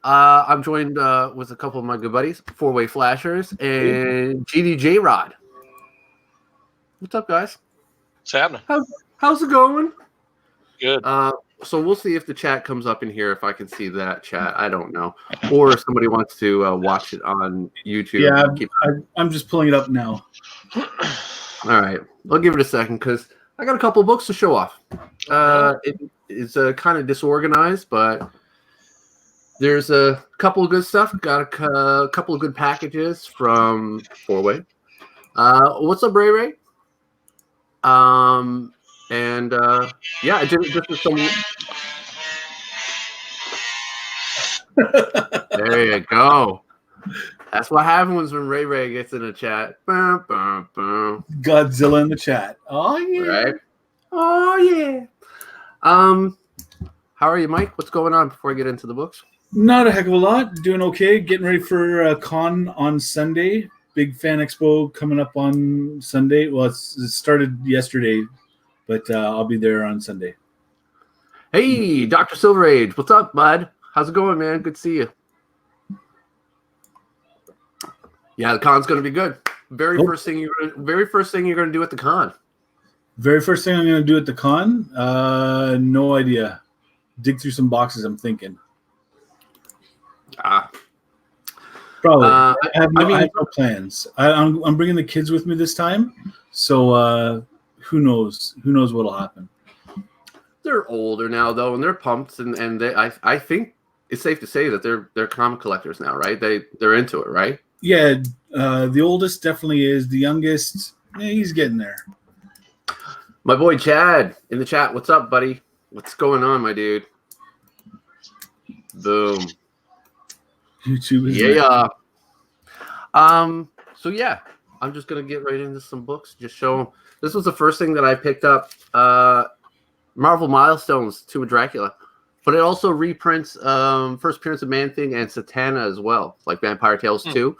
I'm joined with a couple of my good buddies, Four-Way Flashers, and GDJ Rod. What's up, guys? What's happening? How's it going? Good. So we'll see if the chat comes up in here, if I can see that chat. I don't know. Or if somebody wants to watch it on YouTube. Yeah, I'm just pulling it up now. All right. I'll give it a second because I got a couple of books to show off. It's kind of disorganized, but there's a couple of good stuff. Got a couple of good packages from Four-Way. What's up, Ray Ray? Yeah, just some. There you go. That's what happens when Ray Ray gets in the chat. Boom, boom, boom. Godzilla in the chat. Oh yeah. Right. Oh yeah. How are you, Mike? What's going on before I get into the books? Not a heck of a lot. Doing okay. Getting ready for con on Sunday. Big Fan Expo coming up on Sunday. Well, it started yesterday, but I'll be there on Sunday. Hey, Dr. Silver Age. What's up, bud? How's it going, man? Good to see you. Yeah, the con's going to be good. Very first thing you're going to do at the con. Very first thing I'm going to do at the con? No idea. Dig through some boxes, I'm thinking. Probably. I have no plans. I'm bringing the kids with me this time, so who knows? Who knows what'll happen? They're older now, though, and they're pumped, and I think it's safe to say that they're comic collectors now, right? They're into it, right? Yeah, the oldest definitely is. The youngest, he's getting there. My boy Chad in the chat. What's up, buddy? What's going on, my dude? Boom. YouTube is So yeah, I'm just gonna get right into some books. Just show them. This was the first thing that I picked up. Marvel Milestones 2 of Dracula, but it also reprints First Appearance of Man-Thing and Satana as well, like Vampire Tales 2.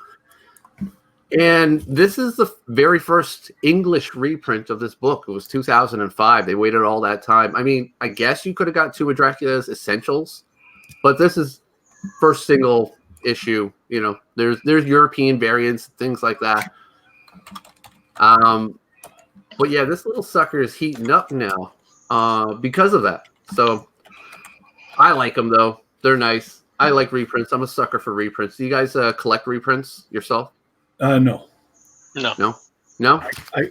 And this is the very first English reprint of this book. It was 2005. They waited all that time. I mean, I guess you could have got 2 of Dracula's Essentials, but this is first single issue. You know, there's European variants, things like that. But yeah, this little sucker is heating up now because of that. So I like them, though. They're nice. I like reprints. I'm a sucker for reprints. Do you guys collect reprints yourself? No. I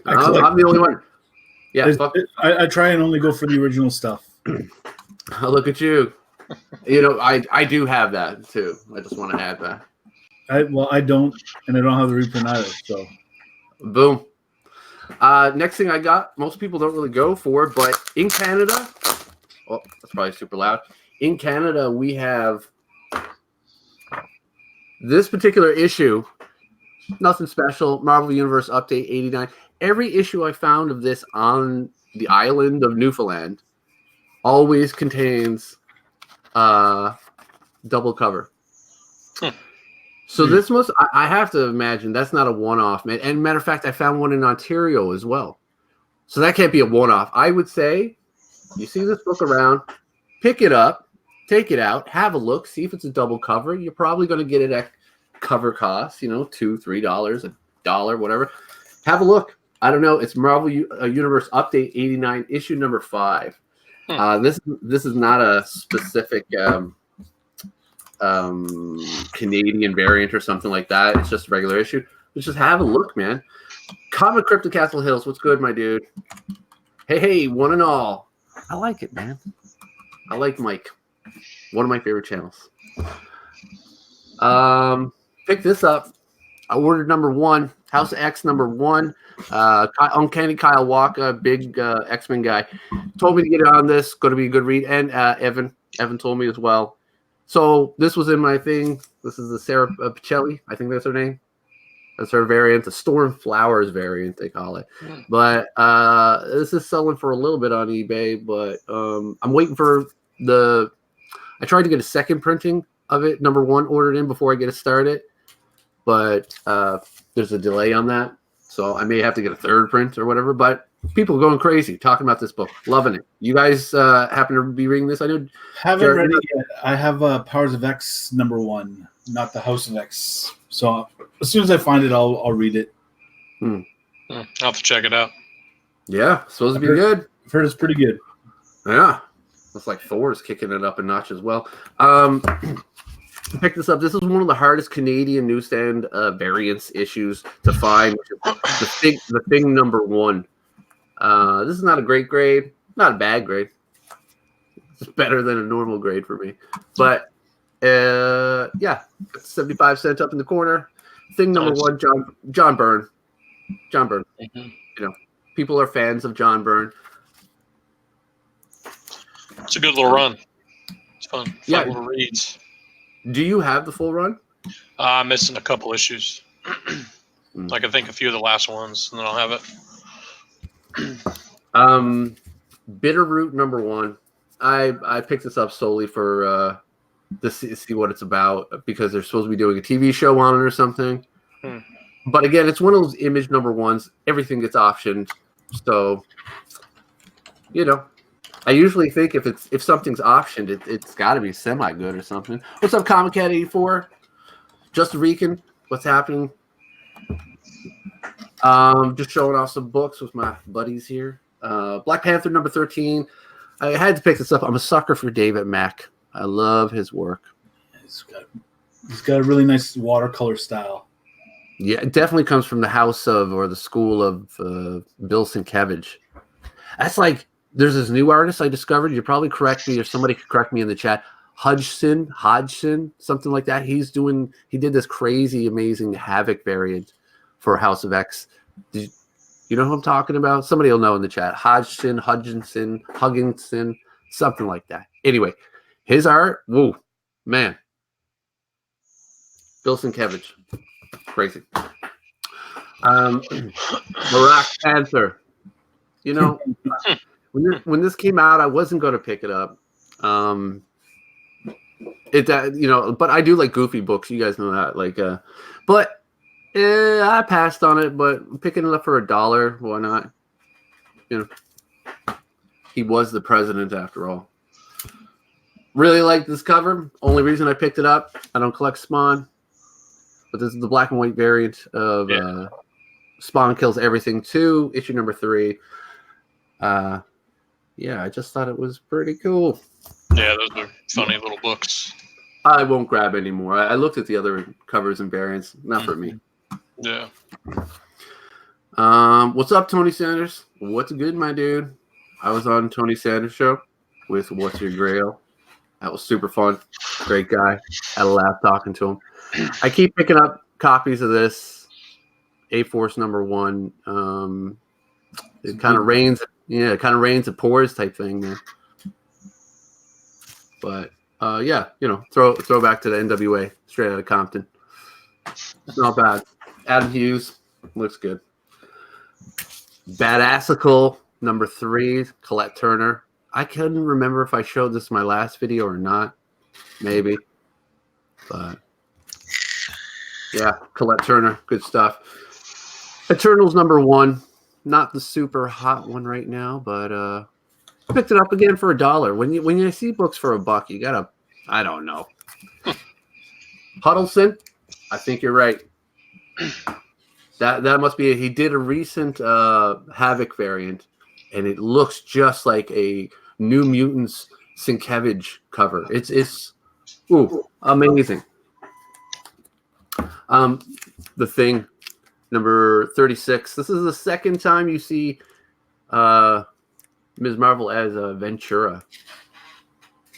I'm the only one. Yeah, I try and only go for the original stuff. Look at you. You know, I do have that too. I just want to add that. I don't, and I don't have the reprint either. So, boom. Next thing I got, most people don't really go for, but in Canada, oh, that's probably super loud. In Canada, we have this particular issue. Nothing special. Marvel Universe Update 89. Every issue I found of this on the island of Newfoundland always contains double cover. So this must, I have to imagine that's not a one-off, man. And matter of fact, I found one in Ontario as well. So that can't be a one-off. I would say you see this book around, pick it up, take it out, have a look, see if it's a double cover. You're probably going to get it at cover cost, $2, $3, $1, whatever. Have a look. I don't know. It's Marvel Universe Update 89, issue number 5. This is not a specific Canadian variant or something like that. It's just a regular issue. Just have a look, man. Comic Crypto Castle Hills. What's good, my dude? Hey, one and all. I like it, man. I like Mike. One of my favorite channels. Pick this up. I ordered number 1, House X number 1. Uncanny Kyle Walker, big X-Men guy, told me to get on this. Going to be a good read. And Evan told me as well. So this was in my thing. This is the Sarah Pichelli. I think that's her name. That's her variant, the Storm Flowers variant, they call it. But this is selling for a little bit on eBay. But I'm waiting for I tried to get a second printing of it, number 1, ordered in before I get it started. But there's a delay on that. So I may have to get a third print or whatever. But People are going crazy talking about this book, loving it. You guys happen to be reading this? I know. Haven't Jared, read it yet. I have Powers of X #1, not the House of X. So as soon as I find it, I'll read it. I'll have to check it out. Yeah, supposed to be good. I've heard it's pretty good. Yeah, looks like Thor's kicking it up a notch as well. Pick this up. This is one of the hardest Canadian newsstand variants issues to find. The thing #1. This is not a great grade, not a bad grade. It's better than a normal grade for me. But yeah, 75 cents up in the corner. Thing #1, John Byrne. John Byrne. Mm-hmm. You know, people are fans of John Byrne. It's a good little run. It's fun. Yeah. Little reads. Do you have the full run? I'm missing a couple issues. I can think a few of the last ones, and then I'll have it. Bitterroot #1. I picked this up solely for to see what it's about, because they're supposed to be doing a TV show on it or something. But again, it's one of those image #1s. Everything gets optioned, so you know. I usually think if something's optioned, it's got to be semi good or something. What's up, Comic Cat 84? Just Recon, what's happening? Just showing off some books with my buddies here. Black Panther #13. I had to pick this up. I'm a sucker for David Mack. I love his work. He's got a really nice watercolor style. Yeah, it definitely comes from the house of, or the school of, Bill Sienkiewicz. That's like, there's this new artist I discovered. You probably correct me, or somebody could correct me in the chat. Hodgson, something like that. He did this crazy, amazing Havoc variant for House of X. You know who I'm talking about? Somebody will know in the chat. Hudginson, something like that. Anyway, his art, whoa, man. Bill Sienkiewicz, crazy. Black Panther. You know, when this came out, I wasn't going to pick it up. But I do like goofy books. You guys know that. But I passed on it. But picking it up for $1, why not? You know, he was the president after all. Really like this cover. Only reason I picked it up, I don't collect Spawn, but this is the black and white variant of Spawn Kills Everything 2, issue #3. Yeah, I just thought it was pretty cool. Yeah, those are funny little books. I won't grab any more. I looked at the other covers and variants. Not for me. Yeah. What's up, Tony Sanders? What's good, my dude? I was on Tony Sanders' show with What's Your Grail. That was super fun. Great guy. Had a laugh talking to him. I keep picking up copies of this. A-Force #1. It kind of rains. Yeah, it kind of rains and pours type thing, man. But yeah, throw back to the NWA, straight out of Compton. Not bad. Adam Hughes looks good. Badassical #3, Colette Turner. I couldn't remember if I showed this in my last video or not. Maybe. But yeah, Colette Turner, good stuff. Eternals #1. Not the super hot one right now, but picked it up again for $1. When you see books for $1, you gotta, I don't know. Huddleston, I think you're right. That must be it. He did a recent Havoc variant, and it looks just like a New Mutants Sienkiewicz cover. It's amazing. The Thing, #36. This is the second time you see Ms. Marvel as Ventura.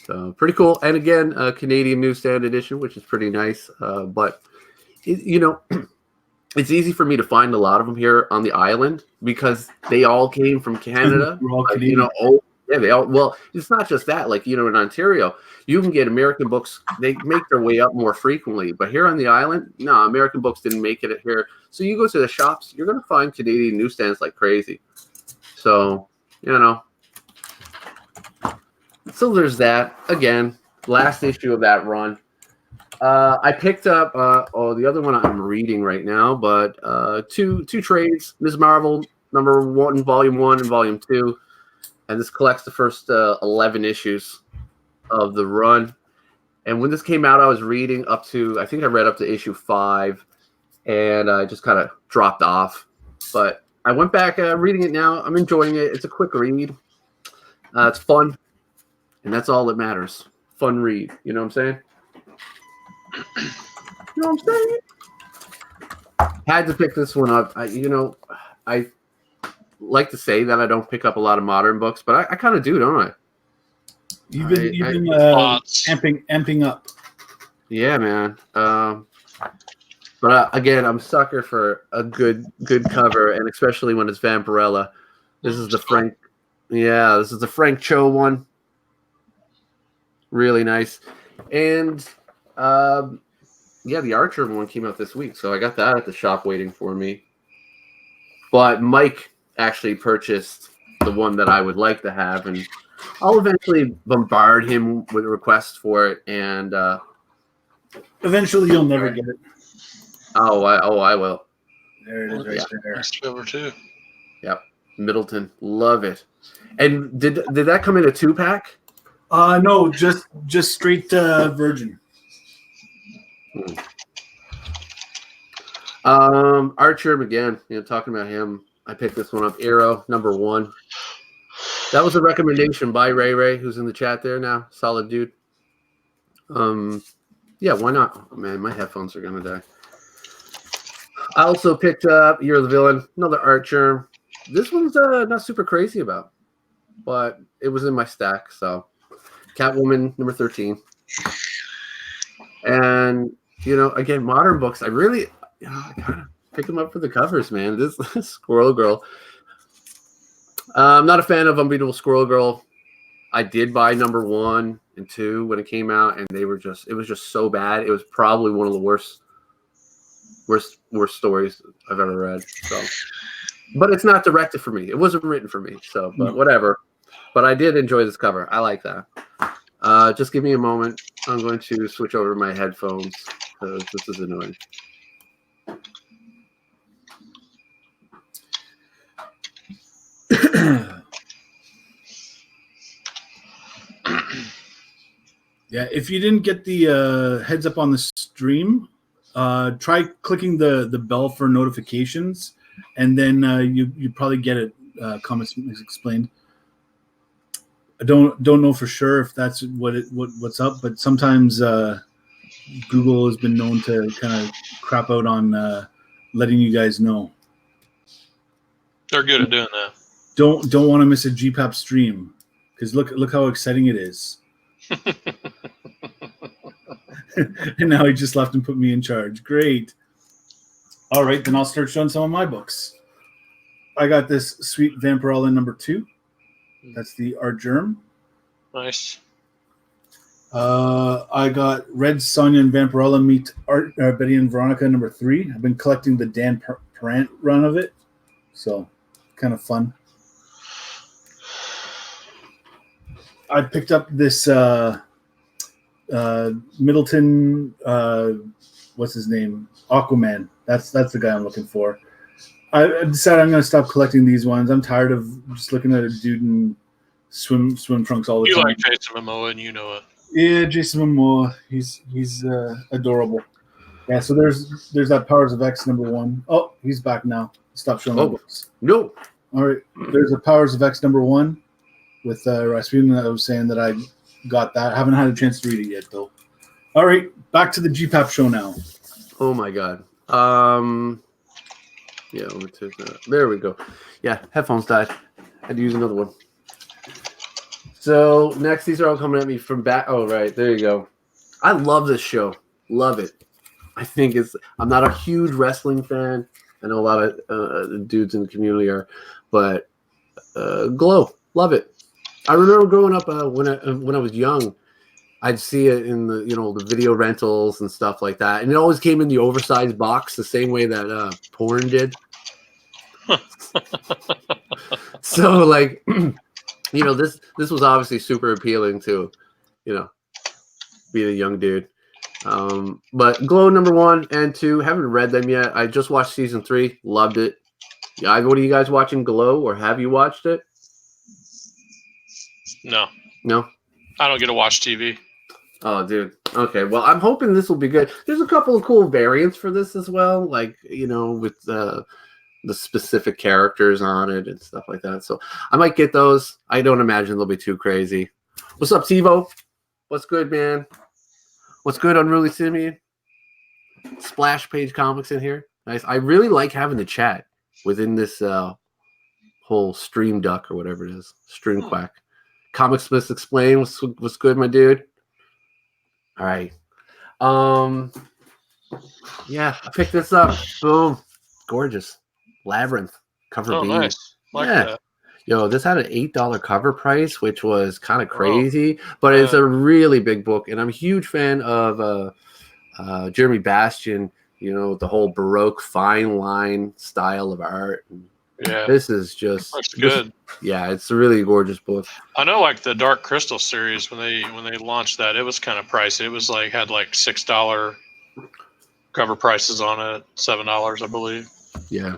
So pretty cool. And again, a Canadian newsstand edition, which is pretty nice. But it's easy for me to find a lot of them here on the island because they all came from Canada. We're all Canadian. They all. Well, it's not just that. In Ontario, you can get American books. They make their way up more frequently. But here on the island, no, American books didn't make it here. So you go to the shops, you're going to find Canadian newsstands like crazy. So, So there's that. Again, last issue of that run. I picked up the other one I'm reading right now, but two trades. Ms. Marvel number 1, volume 1, and volume 2, and this collects the first 11 issues of the run. And when this came out, I was reading up to, I think I read up to issue 5, and I just kind of dropped off. But I went back reading it now. I'm enjoying it. It's a quick read. It's fun, and that's all that matters. Fun read. You know what I'm saying? You know what I'm saying? Had to pick this one up. I like to say that I don't pick up a lot of modern books, but I kind of do, don't I? You've been amping up. Yeah, man. But again, I'm a sucker for a good cover, and especially when it's Vampirella. This is the Frank. Yeah, this is the Frank Cho one. Really nice, and the Archer one came out this week, so I got that at the shop waiting for me. But Mike actually purchased the one that I would like to have, and I'll eventually bombard him with requests for it, and eventually you'll never get it. I will. There it is, right there. Nice cover too. Yep, Middleton, love it. And did that come in a 2-pack? No, just straight Virgin. Archer again. Talking about him, I picked this one up. Arrow number 1. That was a recommendation by Ray, who's in the chat there now. Solid dude. Yeah, why not? Oh, man, my headphones are gonna die. I also picked up You're the Villain, another Archer. This one's not super crazy about, but it was in my stack. So, Catwoman number 13, and again, modern books. I really, I kind of pick them up for the covers, man. This Squirrel Girl. I'm not a fan of Unbeatable Squirrel Girl. I did buy number 1 and 2 when it came out, and it was just so bad. It was probably one of the worst stories I've ever read. So, but it's not directed for me. It wasn't written for me. So, but whatever. But I did enjoy this cover. I like that. Just give me a moment. I'm going to switch over my headphones because this is annoying. Yeah, if you didn't get the heads up on the stream, try clicking the bell for notifications, and then you probably get it. Comments explained. I don't know for sure if that's what's up, but sometimes Google has been known to kind of crap out on letting you guys know. They're good at doing that. Don't want to miss a GPAP stream because look how exciting it is. And now he just left and put me in charge. Great. All right, then I'll start showing some of my books. I got this sweet Vampirella number 2. That's the Art Germ. Nice. I got Red Sonja and Vampirella meet Betty and Veronica number 3. I've been collecting the Dan Parent run of it, so kind of fun. I picked up this Middleton. What's his name? Aquaman. That's the guy I'm looking for. I decided I'm going to stop collecting these ones. I'm tired of just looking at a dude in swim trunks all the time. You like Jason Momoa, and you know it. Yeah, Jason Momoa. He's adorable. Yeah. So there's that Powers of X number 1. Oh, he's back now. Stop showing my books. No. All right. There's a Powers of X number 1 with Rasputin. I was saying that I got that. I haven't had a chance to read it yet, though. All right, back to the GPAP show now. Oh my god. Yeah, let me take that. There we go. Yeah, headphones died. Had to use another one. So next, these are all coming at me from back. Oh, right, there you go. I love this show. Love it. I think I'm not a huge wrestling fan. I know a lot of dudes in the community are, but Glow, love it. I remember growing up when I was young, I'd see it in the video rentals and stuff like that, and it always came in the oversized box, the same way that porn did. So like, this was obviously super appealing to, being a young dude. But Glow number 1 and 2, haven't read them yet. I just watched season 3, loved it. Either one of you guys watching Glow, or have you watched it? No, No. I don't get to watch TV. Oh, dude. Okay. Well, I'm hoping this will be good. There's a couple of cool variants for this as well, like with the specific characters on it and stuff like that. So I might get those. I don't imagine they'll be too crazy. What's up, Tivo? What's good, man? What's good, Unruly Simeon? Splash Page Comics in here. Nice. I really like having the chat within this whole stream duck or whatever it is. Stream quack. Comic Smiths Explain. What's good, my dude? All right. Yeah, I picked this up. Boom. Gorgeous. Labyrinth. Cover B. Nice. Like yeah. that. Yo, this had an $8 cover price, which was kind of crazy, but it's a really big book, and I'm a huge fan of Jeremy Bastian, the whole Baroque fine line style of art. Yeah. This is just looks good. Yeah, it's a really gorgeous book. I know, like the Dark Crystal series, when they launched that, it was kind of pricey. It was like had like $6 cover prices on it, $7, I believe. Yeah.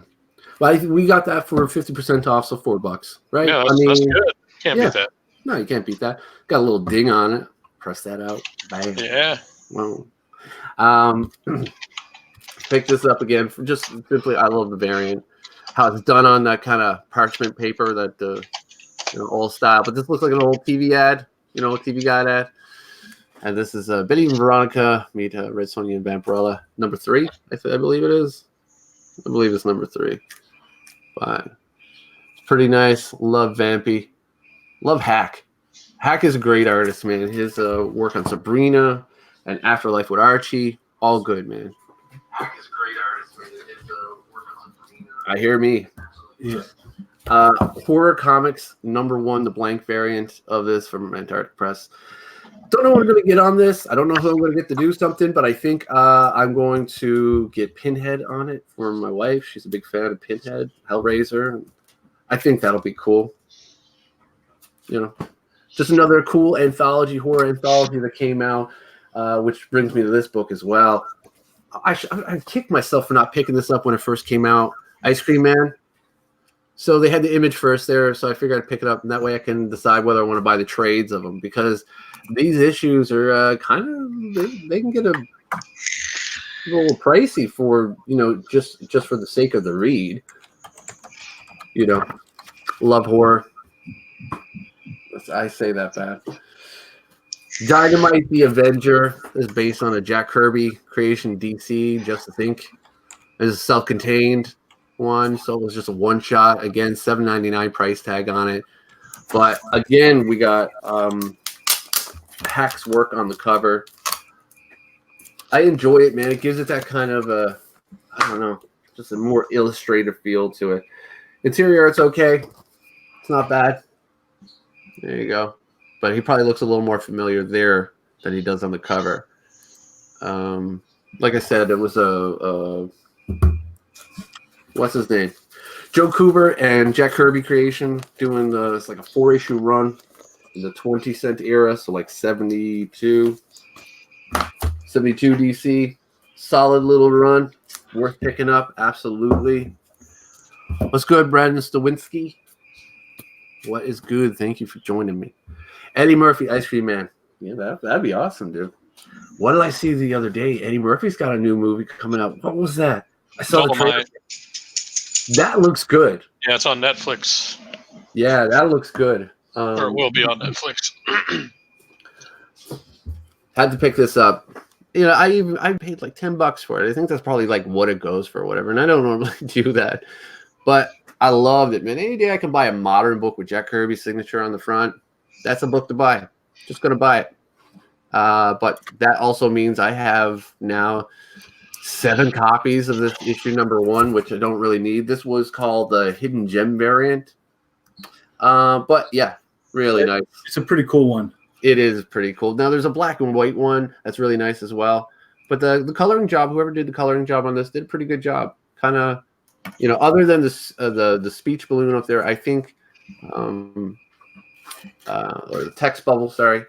But we got that for 50% off, so $4, right? Yeah, that's good. Can't beat that. No, you can't beat that. Got a little ding on it. Press that out. Bang. Yeah. Well, pick this up again for just simply. I love the variant. How it's done on that kind of parchment paper, that the old style. But this looks like an old TV ad, TV guide ad. And this is Betty and Veronica meet Red Sonja and Vampirella, number 3. I believe it is. I believe it's number 3. But it's pretty nice. Love Vampy. Love Hack. Hack is a great artist, man. His work on Sabrina and Afterlife with Archie, all good, man. Hack is a great artist, man. His work on Sabrina. I hear me. Yeah. Horror Comics #1, the blank variant of this from Antarctic Press. Don't know what I'm going to get on this. I don't know who I'm going to get to do something, but I think I'm going to get Pinhead on it for my wife. She's a big fan of Pinhead, Hellraiser. I think that'll be cool. Just another cool horror anthology that came out, which brings me to this book as well. I kicked myself for not picking this up when it first came out. Ice Cream Man. So they had the image first there, so I figured I'd pick it up, and that way I can decide whether I want to buy the trades of them, because these issues are kind of they can get a little pricey for just for the sake of the read. Love horror. I say that bad. Dynamite the Avenger is based on a Jack Kirby creation, DC. Just to think, it's a self-contained one, so it was just a one-shot. Again, $7.99 price tag on it. But again, we got Hack's work on the cover. I enjoy it, man. It gives it that kind of just a more illustrative feel to it. Interior art's okay. It's not bad. There you go. But he probably looks a little more familiar there than he does on the cover. Like I said, it was what's his name? Joe Coover and Jack Kirby creation doing it's like a 4-issue run in the 20-cent era, so like 72 DC. Solid little run. Worth picking up, absolutely. What's good, Brandon Stawinski? What is good? Thank you for joining me. Eddie Murphy, Ice Cream Man. Yeah, that'd be awesome, dude. What did I see the other day? Eddie Murphy's got a new movie coming out. What was that? I saw the trailer. That looks good. Yeah, it's on Netflix. Yeah, that looks good. Or it will be on Netflix. Had to pick this up. I paid like $10 for it. I think that's probably like what it goes for or whatever. And I don't normally do that. But I loved it, man. Any day I can buy a modern book with Jack Kirby's signature on the front, that's a book to buy. Just going to buy it. But that also means I have now 7 copies of this issue #1, which I don't really need. This was called the Hidden Gem variant. But yeah, really nice. It's a pretty cool one. It is pretty cool. Now there's a black and white one that's really nice as well. But the coloring job, whoever did the coloring job on this did a pretty good job. Kind of, other than the speech balloon up there, I think, or the text bubble. Sorry,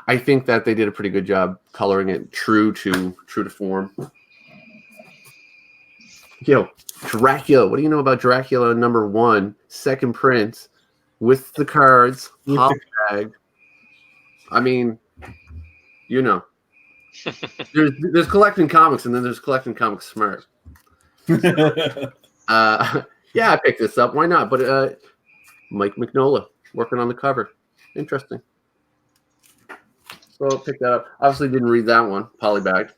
I think that they did a pretty good job coloring it true to form. Yo, Dracula. What do you know about Dracula #1, second print, with the cards, hot bag? I mean, you know, there's collecting comics, and then there's collecting comics smart. Yeah, I picked this up. Why not? But Mike Mignola working on the cover. Interesting. So pick that up. Obviously, didn't read that one. Polybagged.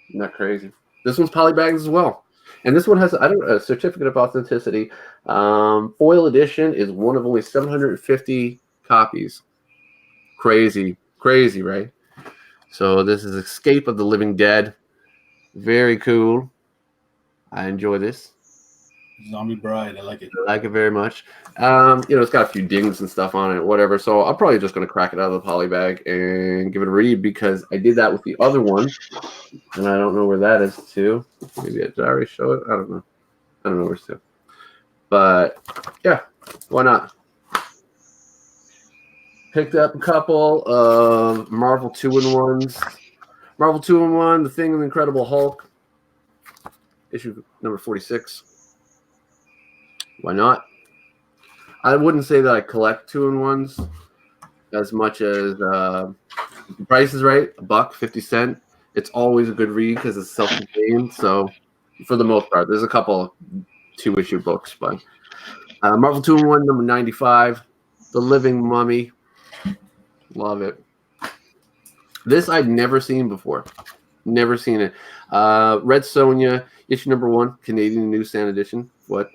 Isn't that crazy? This one's polybagged as well. And this one has a certificate of authenticity. Foil edition is one of only 750 copies. Crazy, right? So this is Escape of the Living Dead. Very cool. I enjoy this. Zombie Bride. I like it. I like it very much. It's got a few dings and stuff on it, whatever. So I'm probably just going to crack it out of the poly bag and give it a read because I did that with the other one. And I don't know where that is too. Maybe I did already show it. I don't know where it's to. But yeah, why not? Picked up a couple of Marvel 2-in-1s. Marvel 2-in-1, The Thing of the Incredible Hulk, issue number 46. Why not? I wouldn't say that I collect 2-in-1s as much as the price is right, $1.50. It's always a good read because it's self-contained. So for the most part, there's a couple 2-issue books, but Marvel 2-in-1 number 95, The Living Mummy. Love it. This I'd never seen before. Never seen it. Red Sonja, issue number 1, Canadian Newsstand edition. What?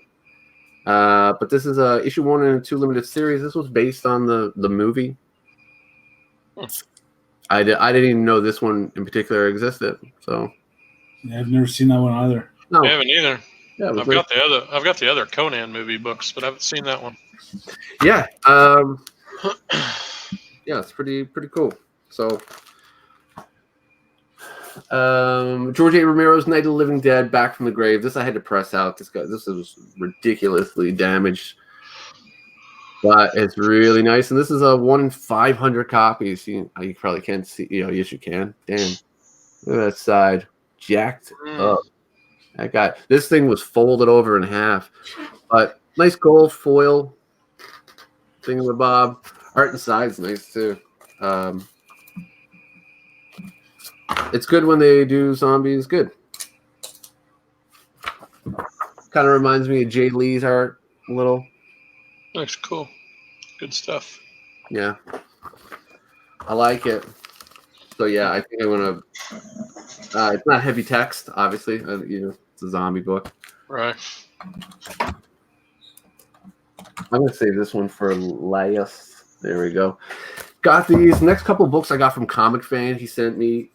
But this is issue 1 in a 2 limited series. This was based on the movie. I didn't even know this one in particular existed. So yeah, I've never seen that one either. No, I haven't either. Yeah, I've got the other Conan movie books, but I haven't seen that one. Yeah. Yeah, it's pretty cool. So George A. Romero's Night of the Living Dead, Back from the Grave. This I had to press out. This was ridiculously damaged, but it's really nice. And this is a 1 in 500 copies. You probably can't see. Yes, you can. Damn, look at that side, jacked up. This thing was folded over in half, but nice gold foil thingamabob. Art inside's nice too. It's good when they do zombies. Good. Kind of reminds me of Jay Lee's art a little. Looks cool. Good stuff. Yeah. I like it. So yeah, I think I'm gonna. It's not heavy text, obviously. It's a zombie book. Right. I'm gonna save this one for last. There we go. Got these next couple books I got from Comic Fan. He sent me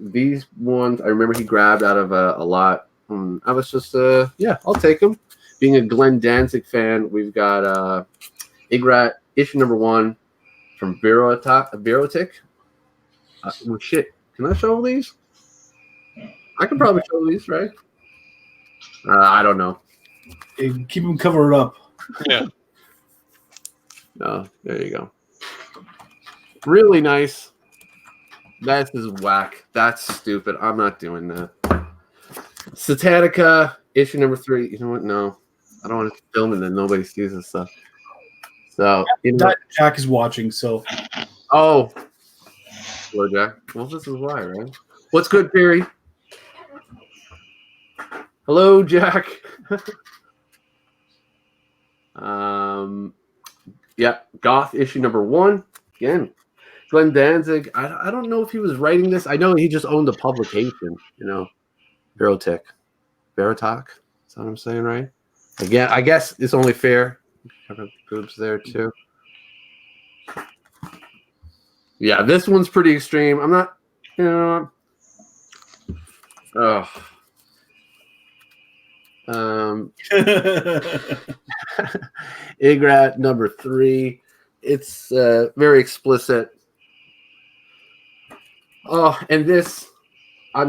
these ones. I remember he grabbed out of a lot. I was just I'll take them. Being a Glenn Danzig fan, we've got Igrat issue number 1 from Birotic. Well, shit, can I show these? I can probably show these, right? I don't know. Hey, keep them covered up. Yeah. Oh, there you go. Really nice. That is whack. That's stupid. I'm not doing that. Satanica, issue number 3. You know what? No. I don't want to film and then nobody sees this stuff. So, Jack is watching, so. Oh. Hello, Jack. Well, this is why, right? What's good, Perry? Hello, Jack. Yeah, Goth issue number 1. Again, Glenn Danzig. I don't know if he was writing this. I know he just owned the publication. Verotic. Is that what I'm saying, right? Again, I guess it's only fair. Groups there too. Yeah, this one's pretty extreme. I'm not. Oh. Igrat number 3. It's very explicit. Oh, and this, I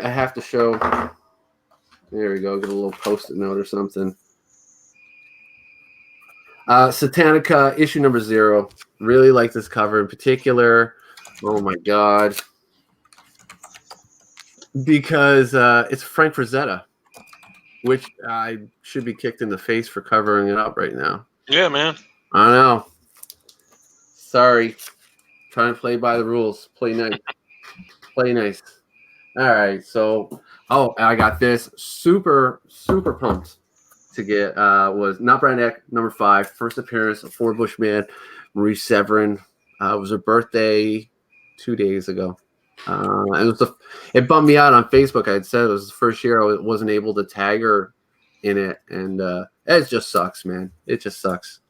have to show. There we go. Get a little post-it note or something. Satanica issue number 0. Really like this cover in particular. Oh my god. because it's Frank Frazetta, which I should be kicked in the face for covering it up right now. Yeah, man. I know. Sorry. Trying to play by the rules. Play nice. Play nice. All right. So, I got this. Super pumped to get was Not Brand Eck, number 5, first appearance of Four Bushman, Marie Severin. It was her birthday 2 days ago. And it bummed me out on Facebook. I had said it was the first year I wasn't able to tag her in it, and it just sucks, man. It just sucks.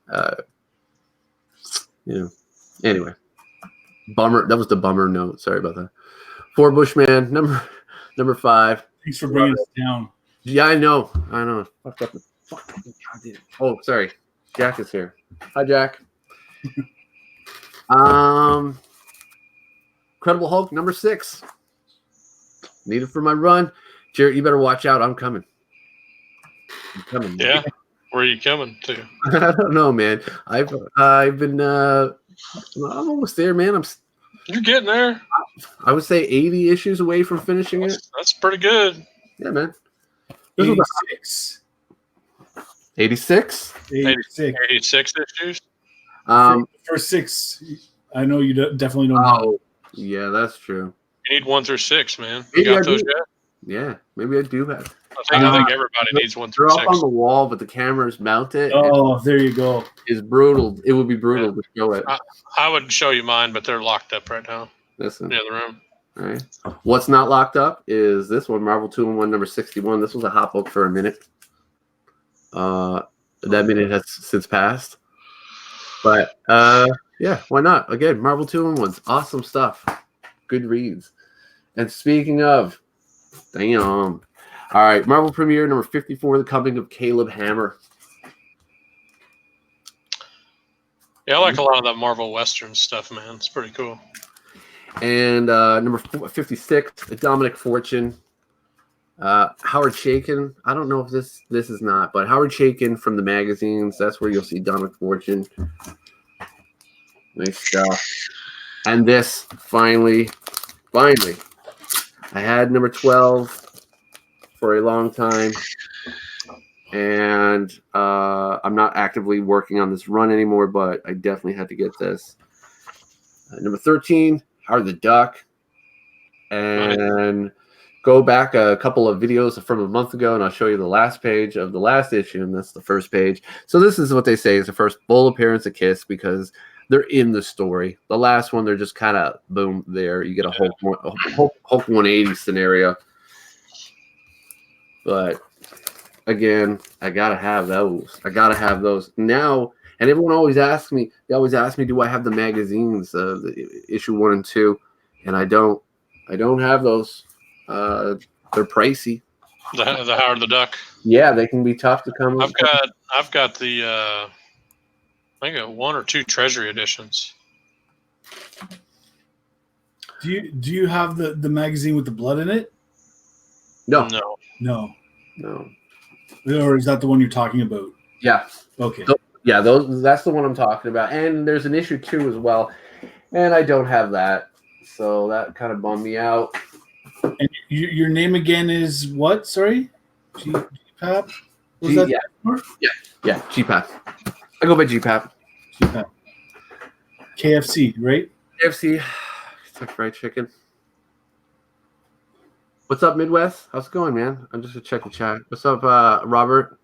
Anyway, bummer. That was the bummer note. Sorry about that. Four Bushman, number 5. Thanks for bringing us down. Yeah, I know. Fucked up. Oh, sorry. Jack is here. Hi, Jack. Incredible Hulk, number 6. Needed for my run. Jarrett, you better watch out. I'm coming. Yeah. Where are you coming to? I don't know, man. I've been I'm almost there, man. You're getting there. I would say 80 issues away from finishing it. That's pretty good. Yeah, man. 86. 86? 86 issues. First 6. I know you definitely don't know. Oh, yeah, that's true. You need 1 through 6, man. You Maybe got I those do. yet? Yeah, maybe I do have. I think everybody needs 1 through They're 6. up on the wall, but the cameras mounted. Oh, there you go. It's brutal. It would be brutal to show it. I would show you mine, but they're locked up right now Listen. in the other room. All right. What's not locked up is this one, Marvel 2-in-1, number 61. This was a hot book for a minute. That minute has since passed. But yeah, why not? Again, Marvel 2-in-1s. Awesome stuff. Good reads. And speaking of, damn. All right, Marvel Premiere number 54, The Coming of Caleb Hammer. Yeah, I like a lot of that Marvel Western stuff, man. It's pretty cool. And number 56, Dominic Fortune. Howard Chaykin. I don't know if this is not, but Howard Chaykin from the magazines. That's where you'll see Dominic Fortune. Nice stuff. And this, finally, I had number 12 for a long time. And I'm not actively working on this run anymore, but I definitely had to get this. Number 13, Howard the Duck. And go back a couple of videos from a month ago, and I'll show you the last page of the last issue, and that's the first page. So this is what they say is the first full appearance of Kiss, because they're in the story. The last one, they're just kind of, boom, there. You get a Hulk 180 scenario. But again, I gotta have those. Now. And everyone always asks me. They always ask me, do I have the magazines, the issue 1 and 2? And I don't. I don't have those. They're pricey. The Howard the Duck. Yeah, they can be tough to come. I've got the I think 1 or 2 Treasury editions. Do you have the magazine with the blood in it? No. Or is that the one you're talking about? Yeah. Okay. Yeah, that's the one I'm talking about. And there's an issue 2 as well, and I don't have that, so that kind of bummed me out. And your name again is what? Sorry, GPAP. Yeah, GPAP. I go by GPAP. GPAP. KFC, right? KFC. It's like fried chicken. What's up, Midwest? How's it going, man? I'm just gonna check the chat. What's up, Robert?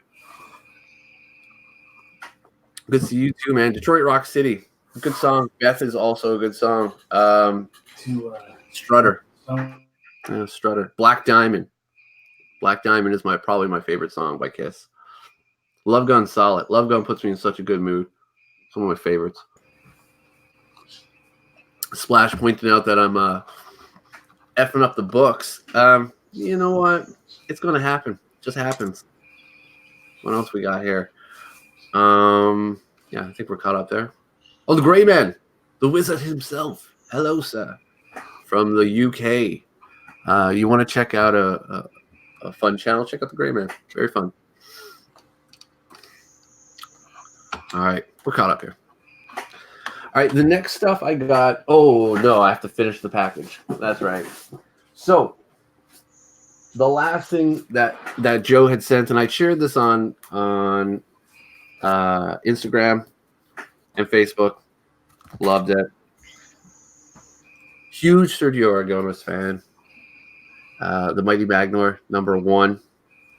Good to see you too, man. Detroit Rock City. Good song. Beth is also a good song. Strutter. Yeah, Strutter. Black Diamond. Black Diamond is probably my favorite song by Kiss. Love Gun solid. Love Gun puts me in such a good mood. It's one of my favorites. Splash pointing out that I'm effing up the books. You know what? It's gonna happen. Just happens. What else we got here? Yeah, I think we're caught up there. Oh, the Gray Man, the wizard himself. Hello, sir, from the UK. You want to check out a fun channel? Check out the Gray Man. Very fun. All right, we're caught up here. All right, the next stuff I got. Oh no, I have to finish the package. That's right. So the last thing that Joe had sent, and I shared this on Instagram and Facebook. Loved it. Huge Sergio Aragonés fan. The Mighty Magnor #1.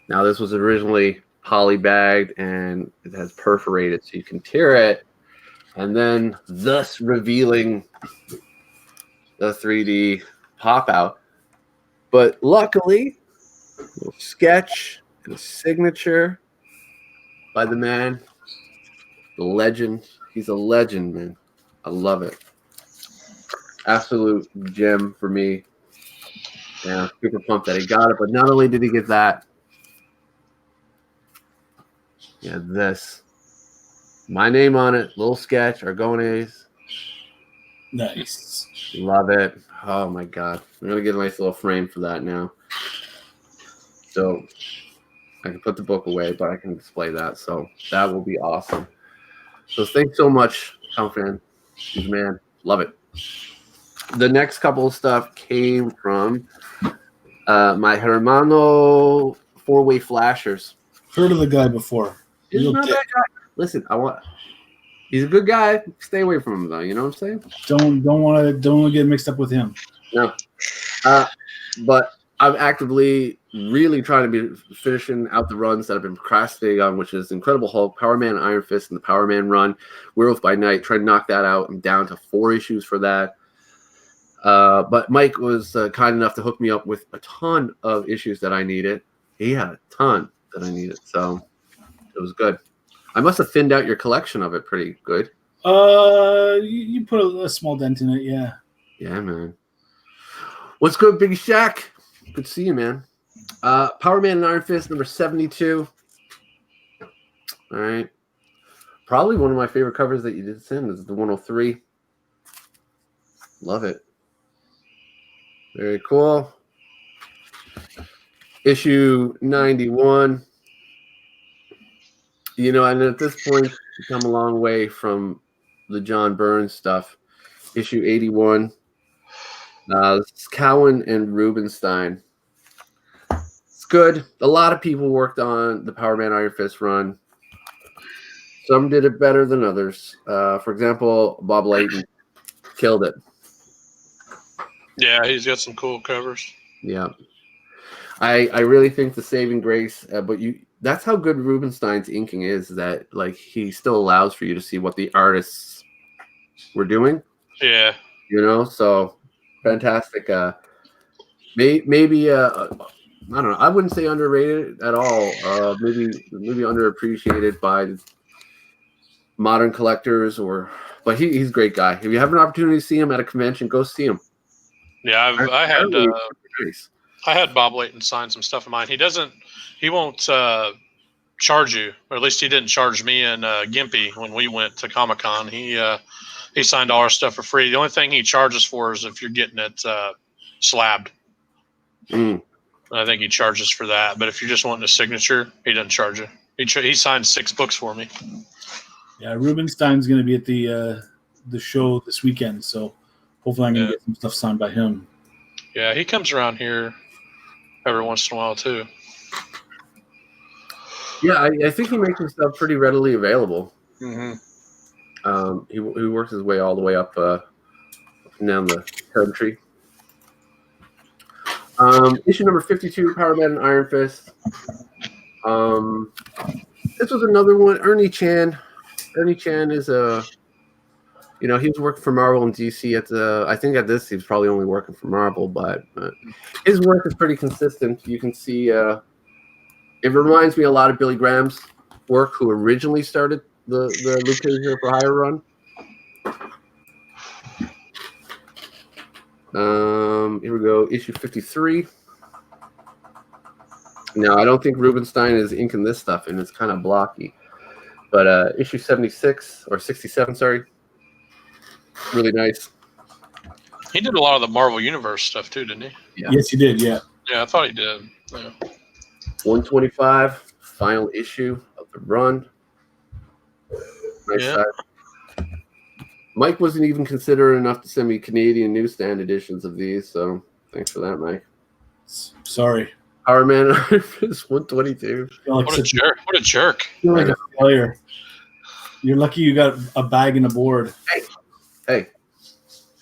Now this was originally poly-bagged and it has perforated so you can tear it, and then thus revealing the 3D pop out. But luckily, a little sketch and a signature by the man, the legend. He's a legend, man. I love it. Absolute gem for me. Yeah, super pumped that he got it. But not only did he get that, yeah, this. My name on it, little sketch, Aragonés. Nice. Love it. Oh my God. I'm going to get a nice little frame for that now. So I can put the book away, but I can display that. So that will be awesome. So thanks so much, Fan. He's a man. Love it. The next couple of stuff came from my Hermano 4-way flashers. Heard of the guy before. He's not that guy. Listen, he's a good guy. Stay away from him though, you know what I'm saying? Don't want to get mixed up with him. No. But I'm actively really trying to be finishing out the runs that I've been procrastinating on, which is Incredible Hulk, Power Man Iron Fist, and the Power Man run. Werewolf by Night, trying to knock that out. I'm down to 4 issues for that. But Mike was kind enough to hook me up with a ton of issues that I needed. He had a ton that I needed, so it was good. I must have thinned out your collection of it pretty good. You put a small dent in it, yeah. Yeah, man. What's good, Big Shaq? Good to see you, man. Power Man and Iron Fist #72. All right. Probably one of my favorite covers that you did send is the 103. Love it. Very cool. Issue 91. You know, and at this point, we've come a long way from the John Burns stuff. Issue 81. This is Cowan and Rubenstein. It's good. A lot of people worked on the Power Man Iron Fist run. Some did it better than others. For example, Bob Layton killed it. Yeah, he's got some cool covers. Yeah. I really think the saving grace, but that's how good Rubenstein's inking is, that like he still allows for you to see what the artists were doing. Yeah. You know, so fantastic. Maybe I don't know. I wouldn't say underrated at all. Maybe underappreciated by modern collectors, but he's a great guy. If you have an opportunity to see him at a convention, go see him. Yeah, I had Bob Layton sign some stuff of mine. He won't charge you, or at least he didn't charge me and Gimpy when we went to Comic-Con. He signed all our stuff for free. The only thing he charges for is if you're getting it slabbed. I think he charges for that. But if you're just wanting a signature, he doesn't charge you. He signed 6 books for me. Yeah, Rubenstein's going to be at the show this weekend, so hopefully I'm going to get some stuff signed by him. Yeah, he comes around here every once in a while too. Yeah, I think he makes his stuff pretty readily available. Mm-hmm. He works his way all the way up and down the country. Issue number 52, Power Man and Iron Fist. This was another one. Ernie Chan. Ernie Chan is he was working for Marvel and DC I think at this he was probably only working for Marvel, but his work is pretty consistent. You can see it reminds me a lot of Billy Graham's work, who originally started the Luke Cage Hero for Hire run. Here we go, issue 53. Now, I don't think Rubenstein is inking this stuff, and it's kind of blocky. But issue 76, or 67, sorry. Really nice. He did a lot of the Marvel Universe stuff too, didn't he? Yeah. Yes, he did, yeah. Yeah, I thought he did. Yeah. 125, final issue of the run. Nice side. Mike wasn't even considerate enough to send me Canadian newsstand editions of these, so thanks for that, Mike. Sorry. Power Man is 122. What a jerk! What a jerk! You're like a failure. You're lucky you got a bag and a board. Hey,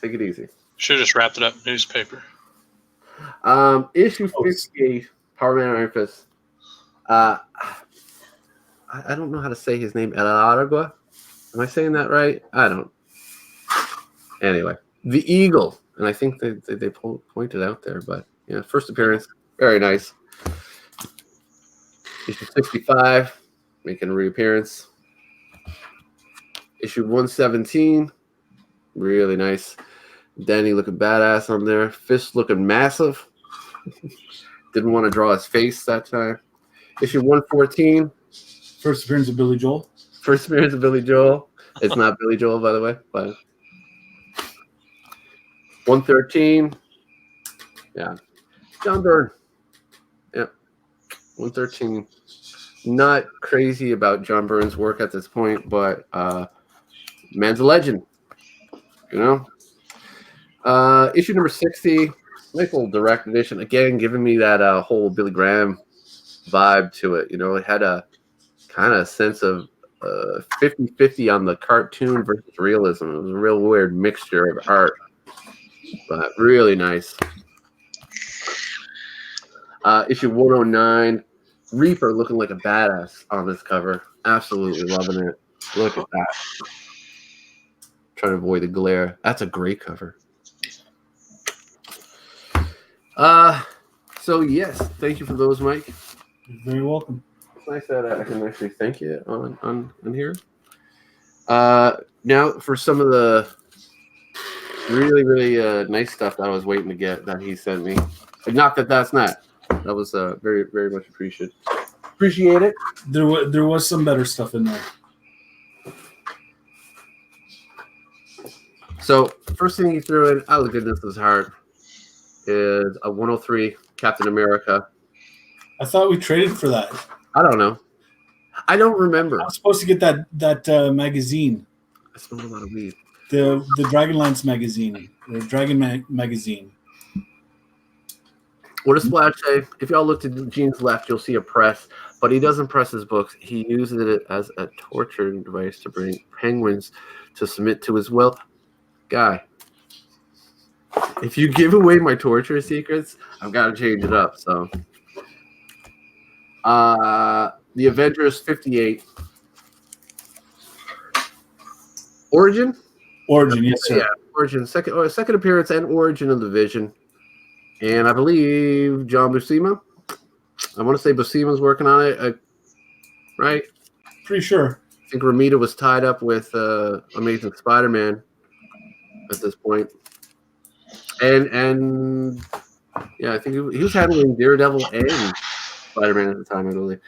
take it easy. Should have just wrapped it up in newspaper. Issue 58, Power Man Iron Fist. I don't know how to say his name. El Aragua? Am I saying that right? I don't. Anyway, the Eagle, and I think they pointed out there, but yeah, first appearance, very nice. Issue 65, making a reappearance. Issue 117, really nice. Danny looking badass on there. Fist looking massive. Didn't want to draw his face that time. Issue 114. First appearance of Billy Joel. First appearance of Billy Joel. It's not Billy Joel, by the way. But 113. Yeah. John Byrne. Yeah. 113. Not crazy about John Byrne's work at this point, but man's a legend. You know? Issue number 60. Nice little direct edition. Again, giving me that whole Billy Graham vibe to it. You know, it had a kind of sense of 50-50 on the cartoon versus realism. It was a real weird mixture of art, but really nice. Issue 109, Reaper looking like a badass on this cover. Absolutely loving it. Look at that. Trying to avoid the glare. That's a great cover. So yes, thank you for those, Mike. You're very welcome. It's nice that I can actually thank you on here. Now for some of the really nice stuff that I was waiting to get that he sent me. Not that that's not. That was very, very much appreciated. Appreciate it. There was some better stuff in there. So first thing he threw in, oh goodness, this heart, is a 103 Captain America. I thought we traded for that. I don't know. I don't remember. I was supposed to get that magazine. I smelled a lot of weed. The Dragonlance magazine. The Dragon magazine. What does Splash say? If y'all look to Gene's left, you'll see a press, but he doesn't press his books. He uses it as a torturing device to bring penguins to submit to his will. Guy, if you give away my torture secrets, I've got to change it up. So, the Avengers 58. Origin, yes, sir. Yeah, Origin. Second appearance and origin of the Vision. And I believe John Buscema. I want to say Buscema's working on it, right? Pretty sure. I think Romita was tied up with Amazing Spider-Man at this point. And yeah, I think he was handling Daredevil and Spider-Man at the time, I believe.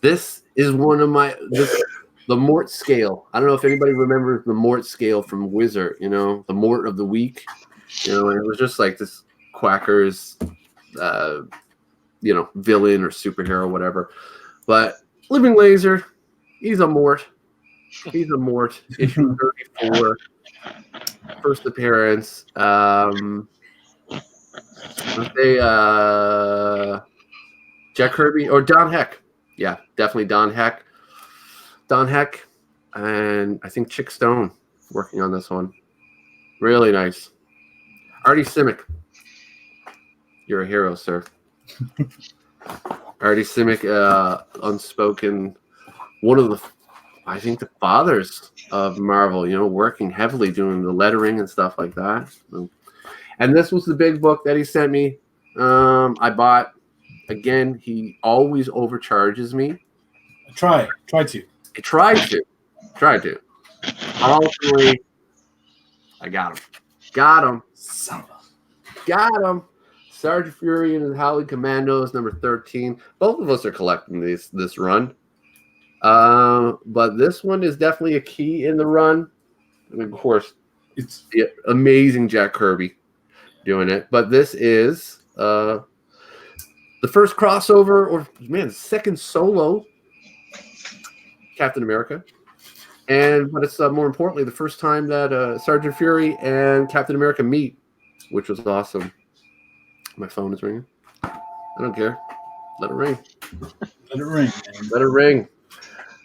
This is one of the Mort scale. I don't know if anybody remembers the Mort scale from Wizard, you know, the Mort of the week. You know, and it was just like this quacker's you know, villain or superhero or whatever. But Living Laser, he's a Mort. He's a Mort. Issue 34. First appearance. Let's say Jack Kirby or Don Heck. Yeah, definitely Don Heck. Don Heck and I think Chick Stone working on this one. Really nice. Artie Simic. You're a hero, sir. Artie Simic, unspoken, one of the, I think, the fathers of Marvel, you know, working heavily doing the lettering and stuff like that. And this was the big book that he sent me. I bought. Again, he always overcharges me. Tried to. Ultimately, I got him. Got him. Sergeant Fury and his Howling Commandos, number 13. Both of us are collecting this run. But this one is definitely a key in the run. And of course, it's the amazing Jack Kirby doing it. But this is the first crossover, or man, second solo Captain America. But it's more importantly the first time that Sergeant Fury and Captain America meet, which was awesome. My phone is ringing. I don't care. Let it ring. Let it ring, man. Let it ring.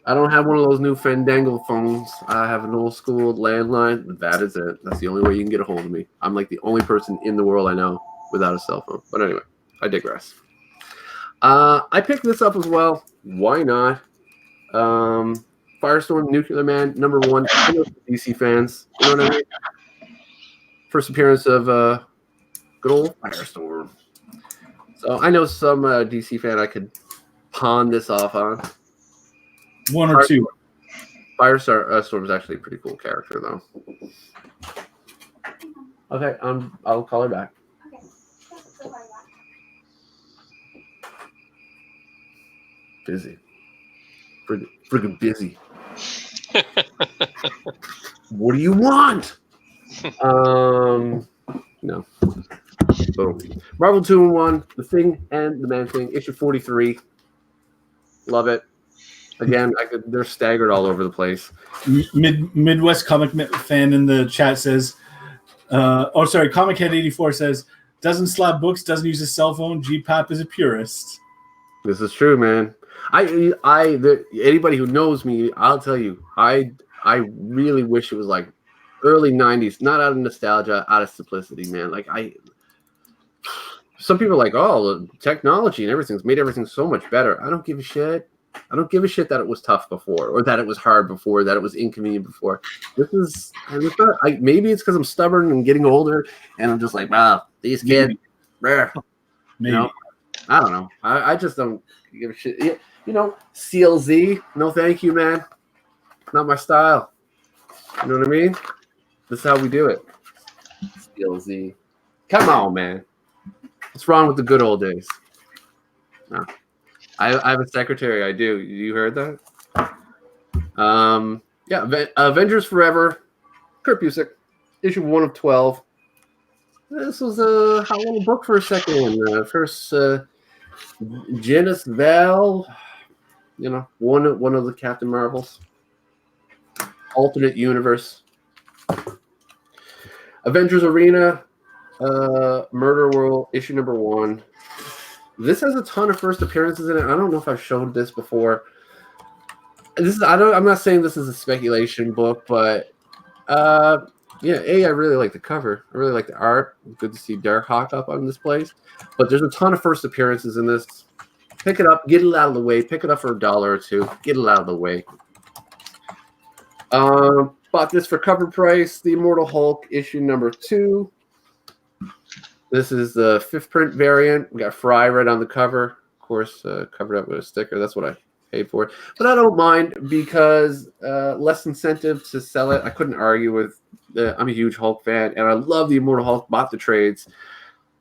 I don't have one of those new Fandango phones. I have an old school landline. That is it. That's the only way you can get a hold of me. I'm like the only person in the world I know without a cell phone. But anyway, I digress. I picked this up as well. Why not? Firestorm Nuclear Man, #1. I know DC fans. You know what I mean? First appearance of good old Firestorm. So I know some DC fan I could pawn this off on. One or two. Firestorm is actually a pretty cool character, though. Okay, I'll call her back. Okay. Busy. Friggin' busy. What do you want? No. Boom. Marvel 2-in-1, The Thing and the Man-Thing, issue 43. Love it. Again, they're staggered all over the place. Midwest comic fan in the chat says, Comic Head 84 says, doesn't slap books, doesn't use a cell phone. GPAP is a purist. This is true, man. Anybody who knows me, I'll tell you, I really wish it was like early 90s, not out of nostalgia, out of simplicity, man. Like some people are like, oh, the technology and everything's made everything so much better. I don't give a shit. I don't give a shit that it was tough before, or that it was hard before, that it was inconvenient before. Maybe it's because I'm stubborn and getting older, and I'm just like, wow, these kids, Maybe. You know, I don't know. I just don't give a shit. You know, CLZ, no thank you, man. Not my style. You know what I mean? This is how we do it. CLZ. Come on, man. What's wrong with the good old days? No. I have a secretary. I do. You heard that? Yeah. Avengers Forever. Kurt Busiek. Issue 1 of 12. This was a hot little book for a second. First, Janice Val. You know, one of the Captain Marvels. Alternate universe. Avengers Arena. Murder World. Issue #1. This has a ton of first appearances in it. I don't know if I've showed this before. I'm not saying this is a speculation book, but yeah, I really like the cover. I really like the art. It's good to see Darkhawk up on this place. But there's a ton of first appearances in this. Pick it up, get it out of the way. Pick it up for $1 or $2. Get it out of the way. Bought this for cover price. The Immortal Hulk, issue #2. This is the 5th print variant. We got Fry right on the cover. Of course, covered up with a sticker. That's what I paid for it. But I don't mind because less incentive to sell it. I couldn't argue with I'm a huge Hulk fan, and I love the Immortal Hulk. Bought the trades.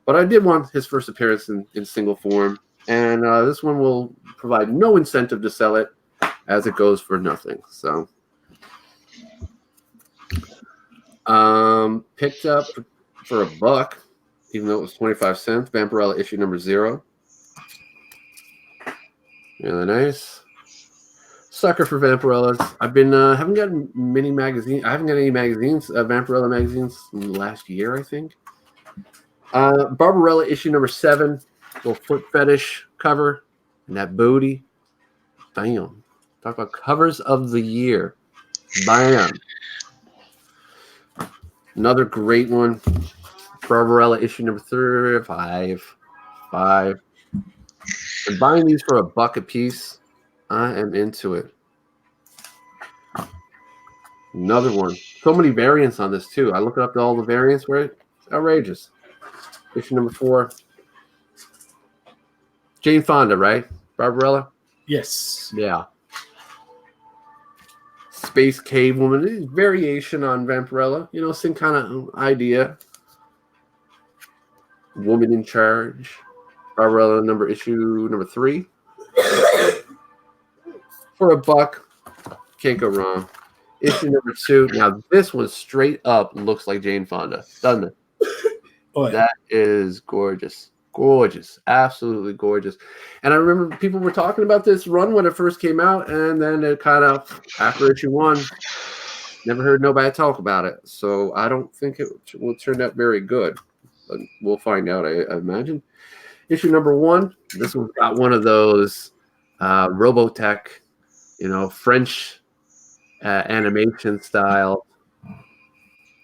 But I did want his first appearance in single form. And this one will provide no incentive to sell it as it goes for nothing. So picked up for $1. Even though it was 25 cents, Vampirella issue #0. Really nice. Sucker for Vampirellas. I've been haven't gotten many magazines. I haven't got any magazines, Vampirella magazines, in the last year, I think. Barbarella issue #7. Little foot fetish cover and that booty. Bam. Talk about covers of the year. Bam. Another great one. Barbarella issue #5. I'm buying these for $1 a piece. I am into it. Another one. So many variants on this too. I looked up all the variants for it. It's outrageous. Issue #4. Jane Fonda, right? Barbarella? Yes. Yeah. Space Cave Woman. Variation on Vampirella. You know, same kind of idea. Woman in Charge. Barbarella issue #3. For $1. Can't go wrong. Issue #2. Now, this one straight up looks like Jane Fonda, doesn't it? Oh, yeah. That is gorgeous. Gorgeous. Absolutely gorgeous. And I remember people were talking about this run when it first came out, and then it kind of, after issue 1, never heard nobody talk about it. So I don't think it will turn out very good. But we'll find out, I imagine. Issue number 1. This one's got one of those Robotech, French animation style.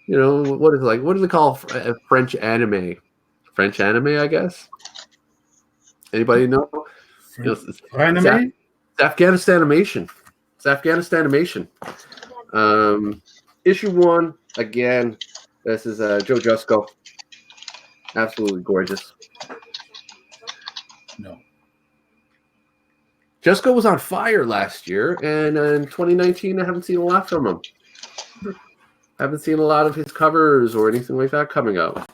What do they call French anime? French anime, I guess. Anybody know? Anime? It's Afghanistan animation. It's Afghanistan animation. Issue 1, again, this is Joe Jusko. Absolutely gorgeous. No. Jusko was on fire last year, and in 2019, I haven't seen a lot from him. I haven't seen a lot of his covers or anything like that coming out.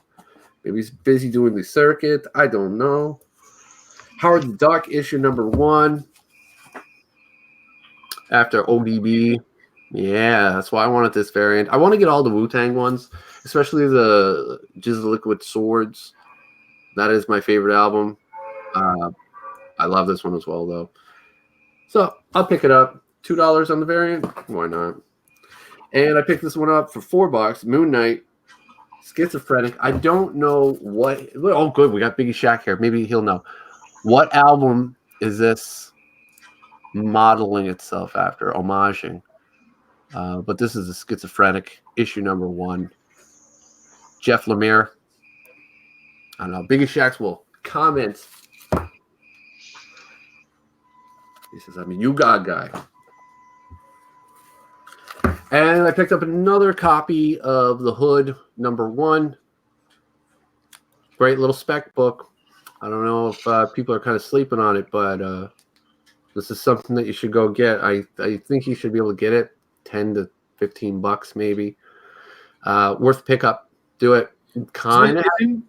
Maybe he's busy doing the circuit. I don't know. Howard the Duck, issue number 1. After ODB. Yeah, that's why I wanted this variant. I want to get all the Wu-Tang ones, especially the Just Liquid Swords. That is my favorite album. I love this one as well, though. So I'll pick it up. $2 on the variant. Why not? And I picked this one up for $4. Moon Knight. Schizophrenic. I don't know what. Oh, good. We got Biggie Shack here. Maybe he'll know. What album is this modeling itself after, homaging? But this is a Schizophrenic, issue number 1. Jeff Lemire. I don't know. Biggie Shacks will comment. He says, I'm a YouGod guy. And I picked up another copy of The Hood, number 1. Great little spec book. I don't know if people are kind of sleeping on it, but this is something that you should go get. I think you should be able to get it. 10 to 15 bucks maybe. Worth pickup. Do it. Kind of.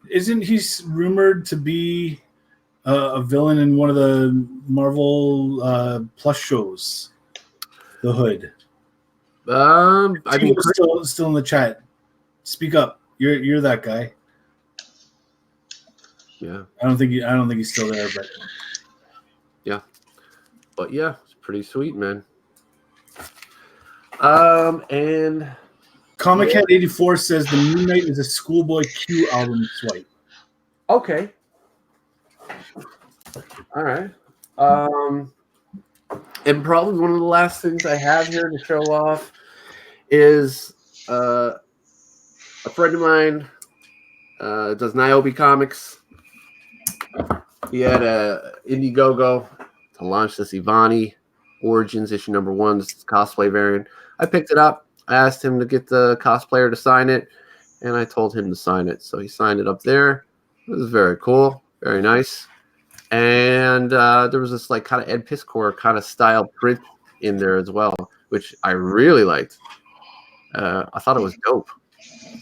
Isn't he rumored to be a villain in one of the Marvel Plus shows? The Hood. I mean, still in the chat. Speak up. You're that guy. Yeah. I don't think he's still there, but yeah. But yeah, it's pretty sweet, man. And Comic Cat 84 says the Moon Knight is a Schoolboy Q album swipe. Okay. All right. And probably one of the last things I have here to show off is a friend of mine does Niobe Comics. He had a Indiegogo to launch this Ivani Origins issue number 1, this cosplay variant. I picked it up. I asked him to get the cosplayer to sign it, and I told him to sign it. So he signed it up there. It was very cool, very nice. And there was this like kind of Ed Piscor kind of style print in there as well, which I really liked. I thought it was dope.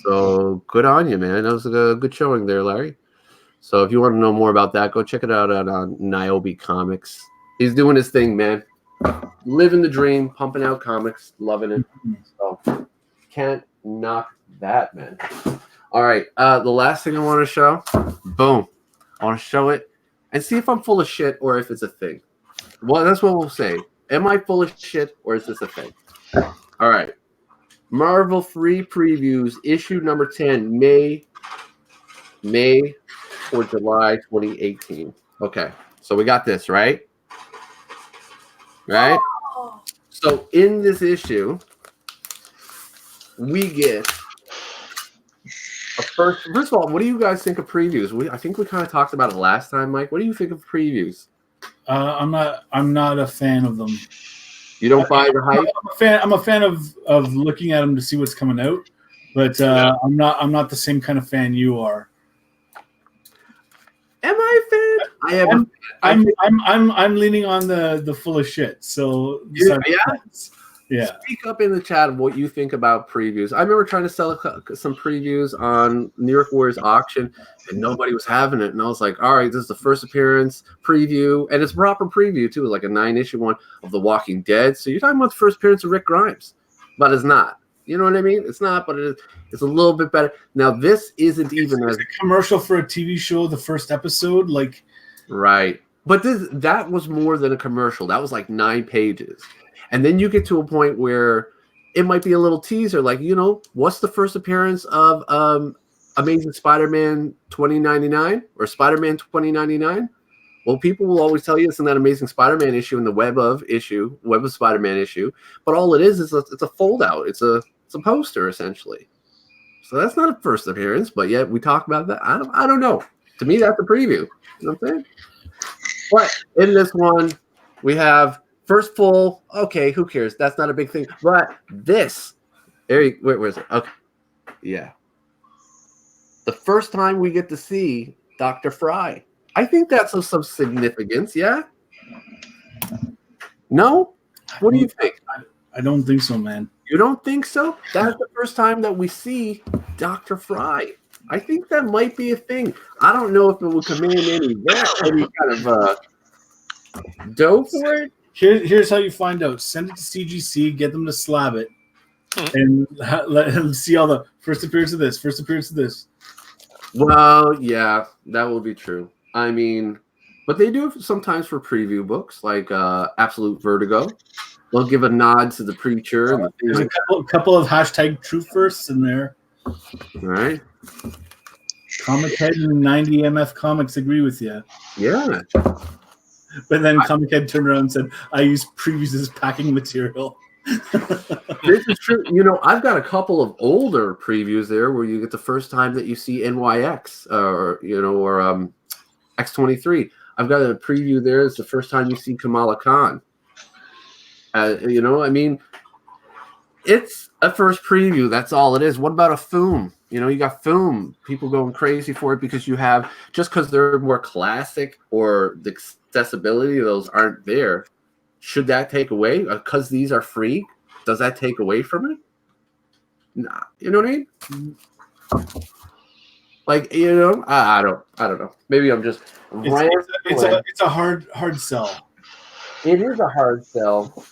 So good on you, man. That was a good showing there, Larry. So if you want to know more about that, go check it out on Niobe Comics. He's doing his thing, man. Living the dream, pumping out comics, loving it. So can't knock that, man. All right. The last thing I want to show, boom. I want to show it and see if I'm full of shit or if it's a thing. Well, that's what we'll say. Am I full of shit or is this a thing? All right. Marvel Free Previews, issue number 10, May or July 2018. Okay. So we got this, right? Right? So in this issue, we get a first of all, what do you guys think of previews? I think we kind of talked about it last time, Mike. What do you think of previews? I'm not a fan of them. You don't buy the hype? I'm a fan of looking at them to see what's coming out, but I'm not the same kind of fan you are. Am I a fan? I am. I'm leaning on the full of shit. So yeah. Speak up in the chat of what you think about previews. I remember trying to sell some previews on New York Warriors auction, and nobody was having it. And I was like, all right, this is the first appearance preview, and it's a proper preview too, like a 9-issue one of The Walking Dead. So you're talking about the first appearance of Rick Grimes, but it's not. You know what I mean? It's not, but it's a little bit better. Now this isn't even a commercial for a TV show. The first episode, like, right? But that was more than a commercial. That was like 9 pages. And then you get to a point where it might be a little teaser, like, what's the first appearance of Amazing Spider-Man 2099 or Spider-Man 2099? Well, people will always tell you it's in that Amazing Spider-Man issue in the Web of Spider-Man issue. But all it is it's a fold-out. It's a poster essentially. So that's not a first appearance, but yet we talk about that. I don't know. To me, that's a preview. You know what I'm saying? But in this one, we have first full. Okay, who cares? That's not a big thing. But this, where is it? Okay, yeah. The first time we get to see Dr. Fry. I think that's of some significance, yeah? No? What do you think? I don't think so, man. You don't think so? That's the first time that we see Dr. Fry. I think that might be a thing. I don't know if it would command any kind of dough for it. Here's how you find out. Send it to CGC, get them to slab it, and let them see all the first appearance of this, first appearance of this. Well, yeah, that will be true. I mean, but they do it sometimes for preview books, like Absolute Vertigo. They'll give a nod to the Preacher. And there's a couple of hashtag True Firsts in there. All right. Comic Head and 90 MF Comics agree with you. Yeah. But then Comic Head turned around and said, I use previews as packing material. This is true. You know, I've got a couple of older previews there where you get the first time that you see NYX or X-23. I've got a preview there. It's the first time you see Kamala Khan. You know, I mean, it's a first preview. That's all it is. What about a Foom? You know, you got Foom. People going crazy for it because you have, just because they're more classic or the accessibility of those aren't there. Should that take away? Because these are free, does that take away from it? Nah. You know what I mean? Like, you know, I don't know. Maybe I'm just it's a hard sell. It is a hard sell.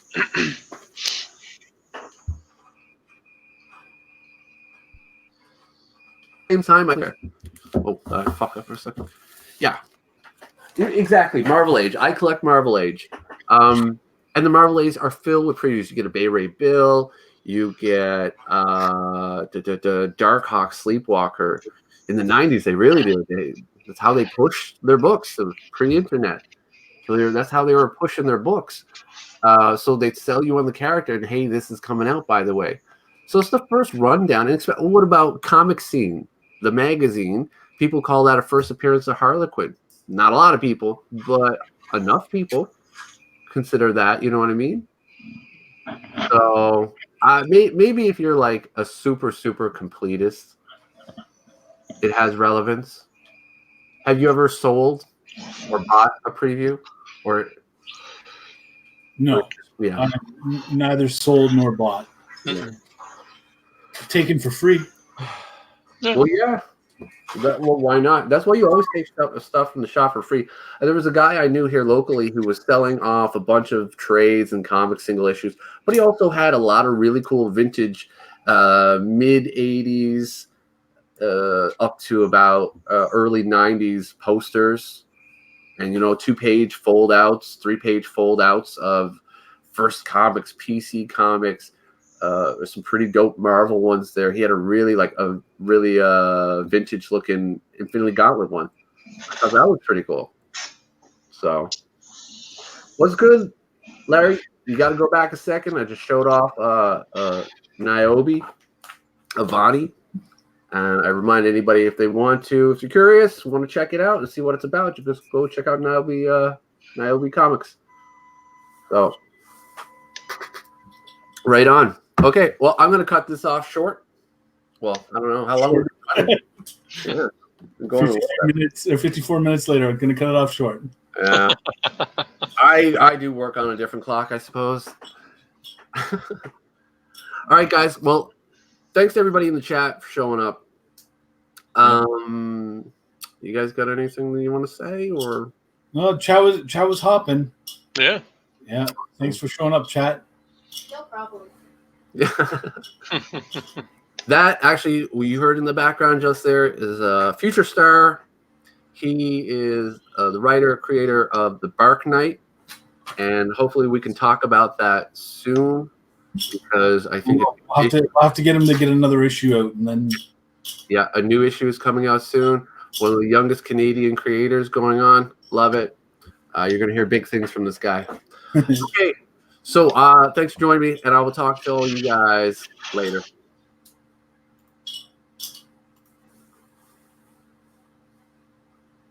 Same time, fuck up for a second. Yeah, exactly. Marvel Age. I collect Marvel Age, and the Marvel Age are filled with previews. You get a Bay Ray Bill. You get the Dark Hawk Sleepwalker. In the 90s, they really did. That's how they pushed their books. It was pre-internet. So that's how they were pushing their books. So they'd sell you on the character, and hey, this is coming out, by the way. So it's the first rundown. And what about Comic Scene, the magazine? People call that a first appearance of Harlequin. Not a lot of people, but enough people consider that. You know what I mean? So maybe if you're like a super completist, it has relevance. Have you ever sold or bought a preview? Or no, yeah, neither sold nor bought. Yeah. Taken for free. Well, yeah. Well, why not? That's why you always take stuff from the shop for free. There was a guy I knew here locally who was selling off a bunch of trades and comic single issues, but he also had a lot of really cool vintage mid 80s up to about early 90s posters. And, you know, 2-page fold-outs, 3-page fold-outs of First Comics, PC Comics. There's some pretty dope Marvel ones there. He had a really vintage-looking Infinity Gauntlet one. I thought that was pretty cool. So, what's good, Larry? You got to go back a second. I just showed off Niobe, Avani. And I remind anybody, if they want to, if you're curious, want to check it out and see what it's about, you just go check out Niobe Comics. So, right on. Okay, well, I'm going to cut this off short. Well, I don't know how long we're going to 54 minutes later, I'm going to cut it off short. Yeah. I do work on a different clock, I suppose. All right, guys. Well, thanks to everybody in the chat for showing up. You guys got anything that you want to say, or? No, chat was hopping. Yeah. Yeah. Thanks for showing up, chat. No problem. Yeah. That actually, what you heard in the background just there is Future Star. He is the writer, creator of The Bark Knight, and hopefully we can talk about that soon, because I think I'll have to get him to get another issue out, and then Yeah, a new issue is coming out soon. One of the youngest Canadian creators going on. Love it. You're going to hear big things from this guy. Okay, so thanks for joining me, and I will talk to all you guys later.